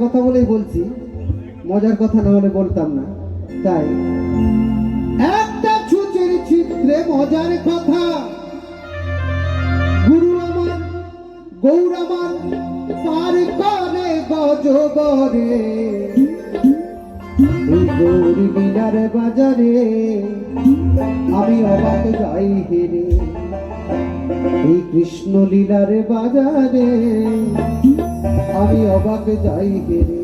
কথা বলেই বলছি, মজার কথা না হলে বলতাম না। তাই একটা ছুঁচের চিত্রে মজার কথা, গুরু আমার গৌর আমার পার করে গজবরে, এই গৌরী লীলার বাজারে আমি অবাক যাই হেরে, এই কৃষ্ণ লীলার বাজারে আমি অবাক যাই হেরে।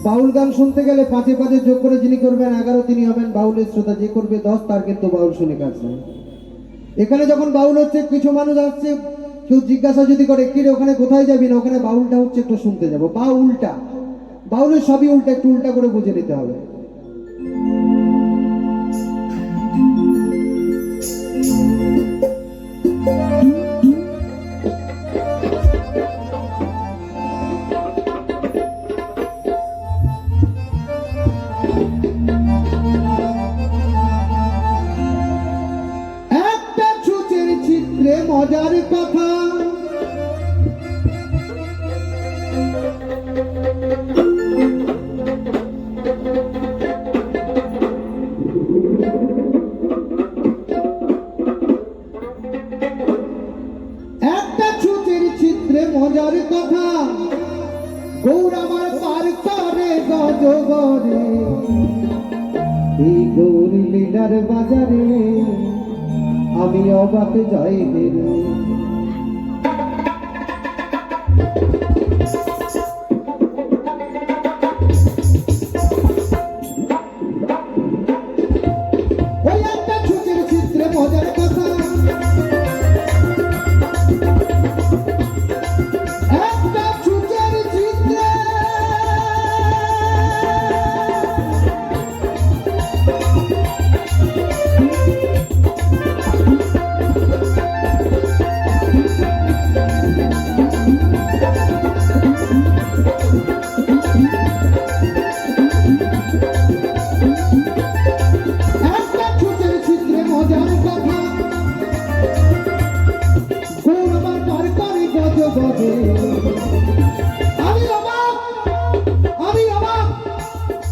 বাউল গান শুনতে গেলে পাঁচে পাঁচে যোগ করে যিনি করবেন 11 তিনি হবেন বাউলের শ্রোতা, যে করবে 10 তার কিন্তু বাউল শুনে কাজ নেই। এখানে যখন বাউল হচ্ছে কিছু মানুষ আসছে, কেউ জিজ্ঞাসা যদি করে কিরে ওখানে কোথায় যাবি না, ওখানে বাউলটা হচ্ছে একটু শুনতে যাবো, বা উল্টা, বাউলের সবই উল্টা, একটু উল্টা করে বুঝে নিতে হবে। একটা ছুঁচের চিত্রে মজার কথা, একটা ছুঁচের চিত্রে মজার কথা, গৌর আমার পার করে গজবরে, এই গৌরী লীলার বাজারে আমি অবাক যাই হেরে। ওই একটা ছুঁচের চিত্রে মজার কথা, একটা ছুঁচের চিত্রে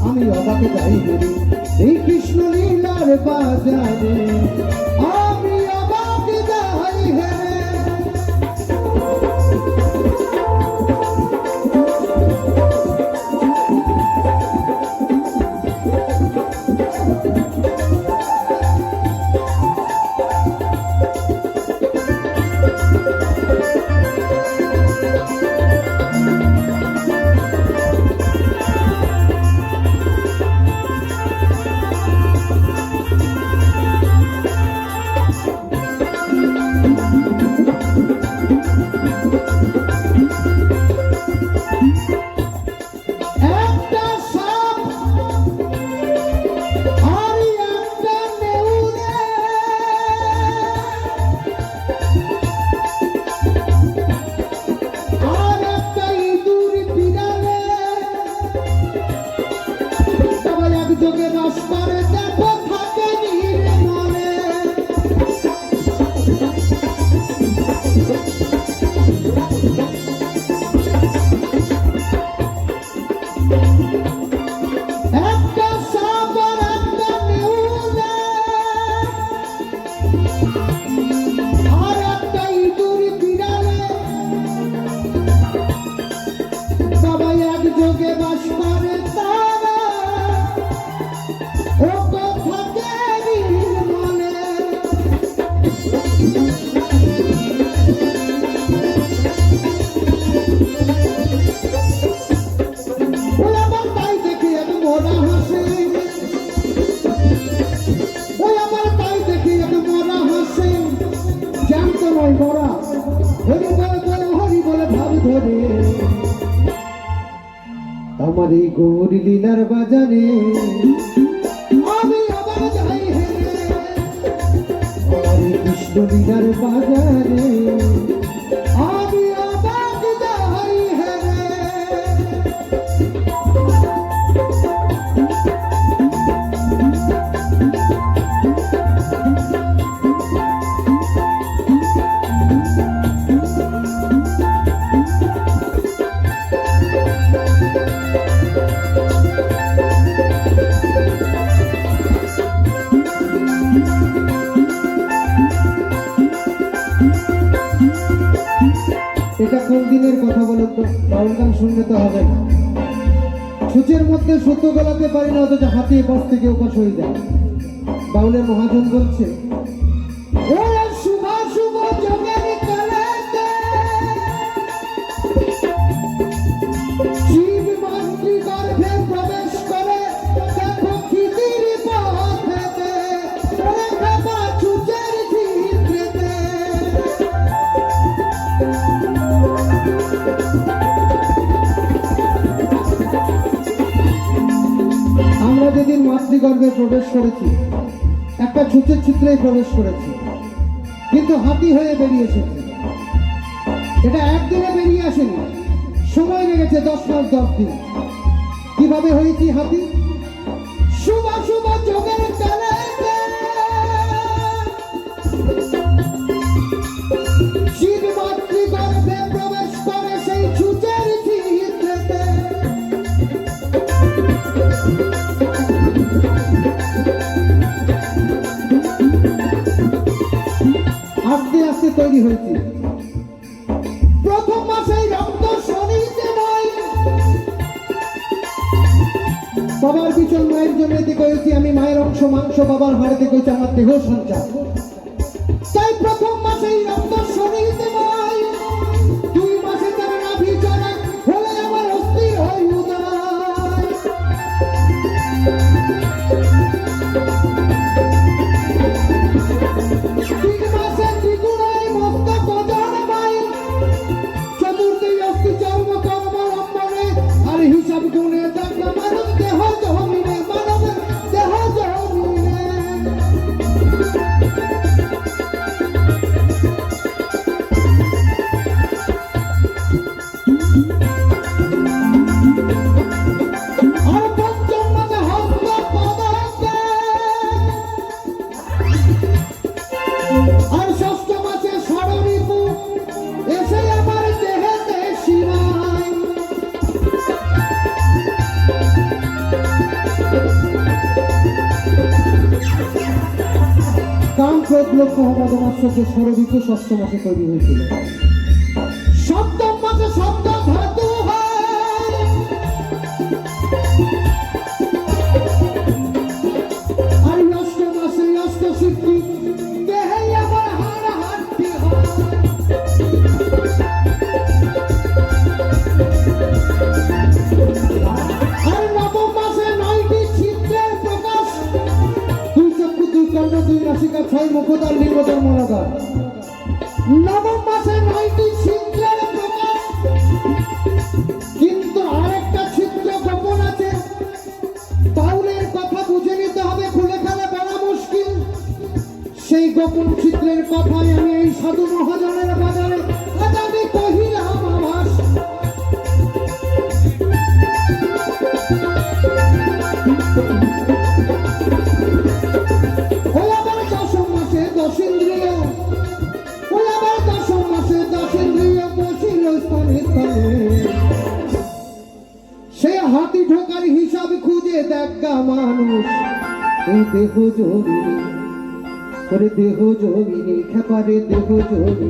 আমি অবাক যাই হেরে, এই কৃষ্ণ লীলার বাজারে আমি অবাক যাই হেরে। আমার এই গৌরী লীলার বাজারে আমি অবাক যাই হেরে, আমার এই কৃষ্ণ লীলার বাজারে আমি অবাক যাই হেরে। তো বাউল গান শুনলে তো হবে না। সূচের মধ্যে সত্য গলাতে পারি না, অথচ হাতে পাশ থেকে ওপাশ হয়ে যায়। বাউলের মহাজন বলছে, ওরে শুভ শুভ যোগের কালেতে শিব মন্ত্রী গর্ভে প্রবেশ করে, দেখো খিদির পথেতে, ওরে বাবা চুচের ঝিত্রেতে। আমরা যেদিন মাতৃগর্ভে প্রবেশ করেছি, একটা ছুঁচের ছিদ্রেই প্রবেশ করেছি, কিন্তু হাতি হয়ে বেরিয়ে এসেছে। এটা একদিনে বেরিয়ে আসেনি, সময় লেগেছে 10 মাস 10 দিন। কিভাবে হয়েছি হাতি? শুভ শুভ যোগের কালেতে শিব মাতৃগর্ভে প্রবেশ করে সেই ছুঁচের ছিদ্রেতে। আস্তে আস্তে তৈরি হয়েছে। প্রথম মাসেই রক্ত শরীরে নয়, বাবার পিছন মায়ের জন্য দিকে হয়েছি আমি, মায়ের অংশ মাংস, বাবার হাড়ে দিকে হয়েছে আমার দেহ সঞ্চার। তাই প্রথম মাসেই রক্ত শরীরে নয়, 2 মাসে তার নাভি চড়া হলে আমার অস্থির হয় উদয়। 3 মাসে ত্রিগুণায় মস্তক ওজন পাই, চতুর্থী অস্থি চর্ম কর্ম লম্বনে, আর হিসাব গুণে দেখা মানব দেহ জমিনে, মানব দেহ জমিনে। আর পঞ্চম মাসে হস্ত পদকে, আর ষষ্ঠ মাসে ষড়রিপু এসে আমার দেহেতে সীমায়। কাম ক্রোধ লোভ মোহ মদ মাৎসর্য ষড়রিপু ষষ্ঠ মাসে তৈরি হয়েছিল। সপ্তম মাসে শব্দ ধাতু হয়, আর অষ্টম মাসে অষ্ট সিদ্ধি দেহে আমার হাড় হাড্ডি হয়। আর নবম মাসে 9টি ছিদ্রের প্রকাশ, 2 চক্ষু 2 কর্ণ 2 নাসিকা 6 মুখদ্বার লিঙ্গদ্বার মলাদ্বার। নবম মাসে 9টি ছিদ্রের প্রকাশ, কিন্তু আরেকটা ছিদ্র গোপন আছে। বাউলের কথা বুঝে নিতে হবে, খুলে ফেলে বলা মুশকিল। সেই গোপন ছিদ্রের কথায় আমি এই সাধু মহাজনের বাজারে আজ আমি কহিলাম আভাস। ওই আবার 10ম মাসে 10 ইন্দ্রিয়, ওই আবার 10ম মাসে 10 ইন্দ্রিয় বসিল স্থানে স্থানে। সে হাতি ঢোকার হিসাব খুঁজে দেখা মানুষ, এই দেহ জমিনি, ওরে দেহ জমিনি, খেপারে দেহ জমিনি।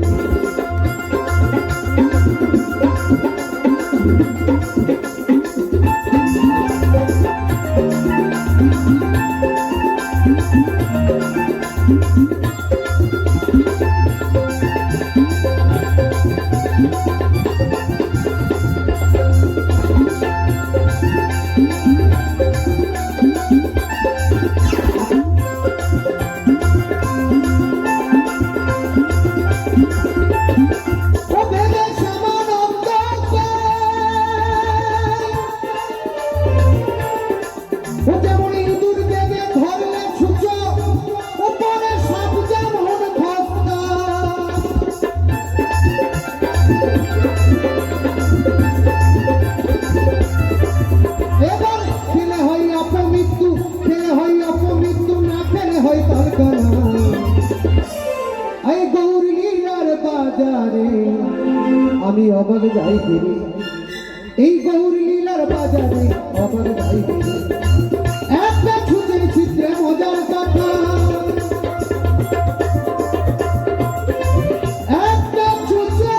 আমি অবাক যাই ফিরে, এই গৌর লীলার বাজারে অবাক যাই ফিরে। একটা ছুটের চিত্রে মজার কথা, একটা ছুটে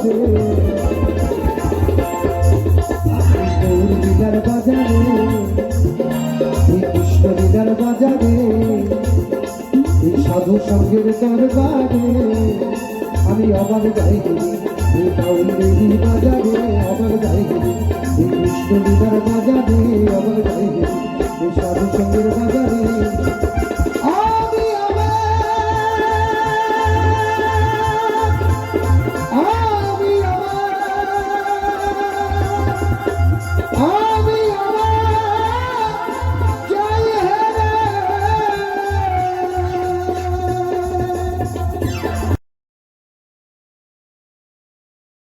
বাজে গৌর লীলার বাজারে এই কৃষ্ণ লীলার বাজারে এই সাধু সঙ্গের দরবারে আমি অবাক গাইবি এই বাউল লীলি বাজারে অবাক গাইবি এই কৃষ্ণ লীলার বাজারে অবাক গাইবি এই সাধু সঙ্গের বাজারে